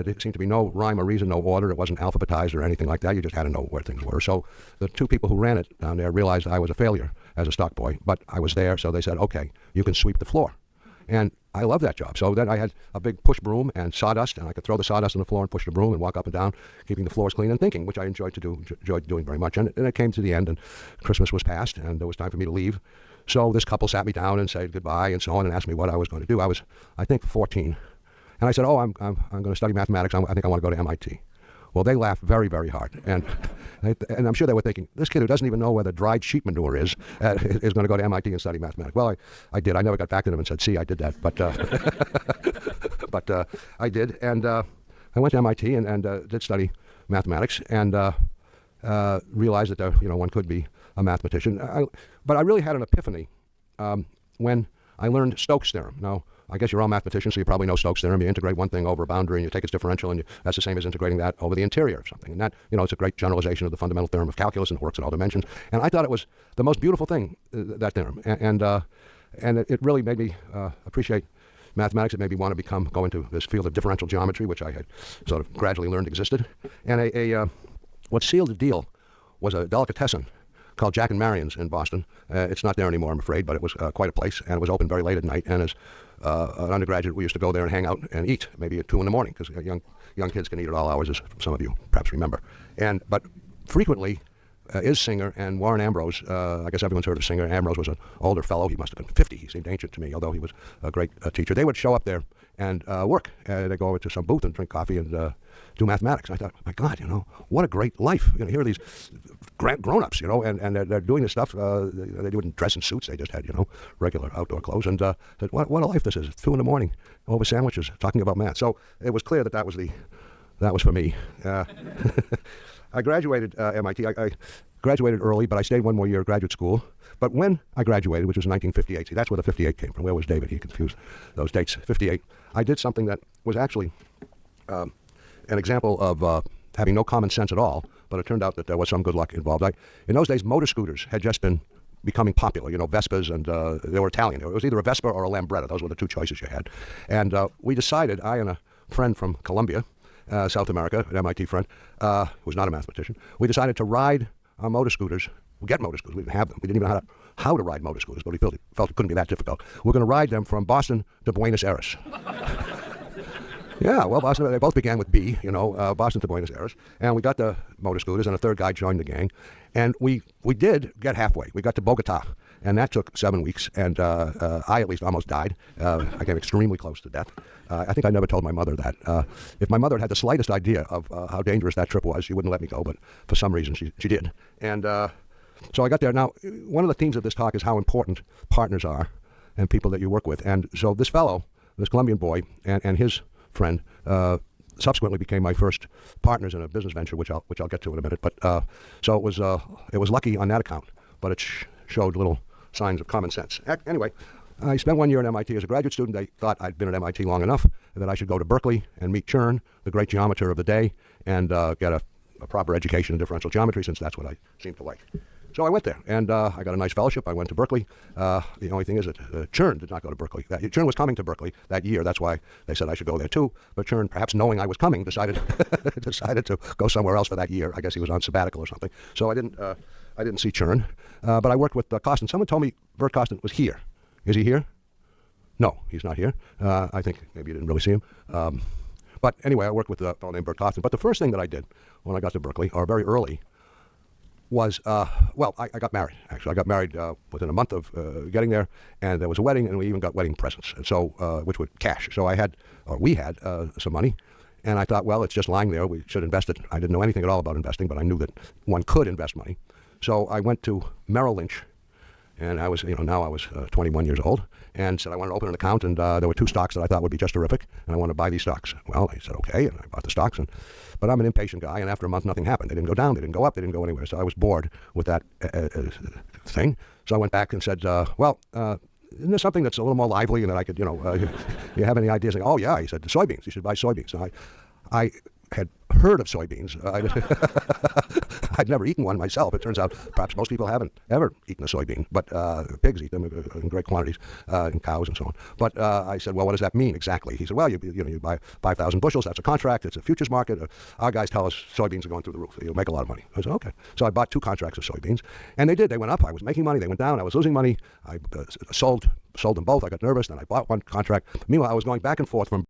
There seemed to be no rhyme or reason, no order. It wasn't alphabetized or anything like that. You just had to know where things were. So the two people who ran it down there realized I was a failure as a stock boy, but I was there, so they said, okay, you can sweep the floor. And I love that job. So then I had a big push broom and sawdust, and I could throw the sawdust on the floor and push the broom and walk up and down, keeping the floors clean and thinking, which I enjoyed doing very much. And it came to the end, and Christmas was past, and it was time for me to leave. So this couple sat me down and said goodbye and so on, and asked me what I was going to do. I was, I think, 14. And I said, oh, I'm going to study mathematics. I think I want to go to MIT. Well, they laughed very, very hard. And I'm sure they were thinking, this kid who doesn't even know where the dried sheep manure is going to go to MIT and study mathematics. Well, I did. I never got back to them and said, see, I did that. But but I did. And I went to MIT and did study mathematics and realized that one could be a mathematician. But I really had an epiphany when I learned Stokes' theorem. Now, I guess you're all mathematicians, so you probably know Stokes' theorem. You integrate one thing over a boundary, and you take its differential, and that's the same as integrating that over the interior of something. And that, it's a great generalization of the fundamental theorem of calculus, and it works at all dimensions. And I thought it was the most beautiful thing, that theorem. And it really made me appreciate mathematics. It made me want to go into this field of differential geometry, which I had sort of gradually learned existed. And what sealed the deal was a delicatessen called Jack and Marion's in Boston. It's not there anymore, I'm afraid, but it was quite a place, and it was open very late at night. And as an undergraduate, we used to go there and hang out and eat, maybe at 2 in the morning, because young kids can eat at all hours, as some of you perhaps remember. But frequently, Is Singer and Warren Ambrose, I guess everyone's heard of Singer. Ambrose was an older fellow. He must have been 50. He seemed ancient to me, although he was a great teacher. They would show up there and work. They'd go over to some booth and drink coffee and do mathematics. I thought, my God, what a great life. Here are these grown-ups, and they're doing this stuff. They didn't dress in suits. They just had, regular outdoor clothes. And said, what a life this is. It's 2 in the morning, over sandwiches, talking about math. So it was clear that was for me. I graduated MIT. I graduated early, but I stayed one more year at graduate school. But when I graduated, which was 1958, see, that's where the 58 came from. Where was David? He confused those dates. 58. I did something that was actually an example of having no common sense at all, but it turned out that there was some good luck involved. In those days, motor scooters had just been becoming popular, Vespas, and they were Italian. It was either a Vespa or a Lambretta. Those were the two choices you had. And we decided, I and a friend from Columbia, South America, an MIT friend, who was not a mathematician, we decided to ride our motor scooters. We get motor scooters. We didn't have them. We didn't even know how to ride motor scooters, but we felt it couldn't be that difficult. We're going to ride them from Boston to Buenos Aires. Yeah, well, Boston, they both began with B, Boston to Buenos Aires. And we got the motor scooters, and a third guy joined the gang. And we did get halfway. We got to Bogota, and that took 7 weeks. And I at least almost died. I came extremely close to death. I think I never told my mother that. If my mother had the slightest idea of how dangerous that trip was, she wouldn't let me go, but for some reason she did. And so I got there. Now, one of the themes of this talk is how important partners are and people that you work with. And so this fellow, this Colombian boy, and his friend subsequently became my first partners in a business venture, which I'll get to in a minute. But so it was lucky on that account, but it showed little signs of common sense. Anyway, I spent 1 year at MIT as a graduate student. They thought I'd been at MIT long enough that I should go to Berkeley and meet Chern, the great geometer of the day, and get a proper education in differential geometry, since that's what I seem to like. So I went there, and I got a nice fellowship. I went to Berkeley. The only thing is that Chern did not go to Berkeley. Chern was coming to Berkeley that year. That's why they said I should go there too. But Chern, perhaps knowing I was coming, decided to go somewhere else for that year. I guess he was on sabbatical or something. So I didn't see Chern. But I worked with Costin. Someone told me Bert Costin was here. Is he here? No, he's not here. I think maybe you didn't really see him. But anyway, I worked with a fellow named Bert Costin. But the first thing that I did when I got to Berkeley, or very early, was, I got married, actually. I got married within a month of getting there, and there was a wedding, and we even got wedding presents, and so which were cash. So we had some money, and I thought, well, it's just lying there. We should invest it. I didn't know anything at all about investing, but I knew that one could invest money. So I went to Merrill Lynch, and I was, now I was 21 years old, and said I wanted to open an account, and there were 2 stocks that I thought would be just terrific, and I wanted to buy these stocks. Well, he said, okay, and I bought the stocks, but I'm an impatient guy, and after a month, nothing happened. They didn't go down, they didn't go up, they didn't go anywhere, so I was bored with that thing. So I went back and said, isn't there something that's a little more lively and that I could, you have any ideas? Oh, yeah, he said, soybeans, you should buy soybeans. And I had heard of soybeans. I'd never eaten one myself. It turns out perhaps most people haven't ever eaten a soybean, but pigs eat them in great quantities, and cows and so on. But I said, well, what does that mean exactly? He said, well, you buy 5,000 bushels. That's a contract. It's a futures market. Our guys tell us soybeans are going through the roof. You'll make a lot of money. I said, okay. So I bought 2 contracts of soybeans, and they did. They went up. I was making money. They went down. I was losing money. I sold them both. I got nervous, and I bought one contract. Meanwhile, I was going back and forth from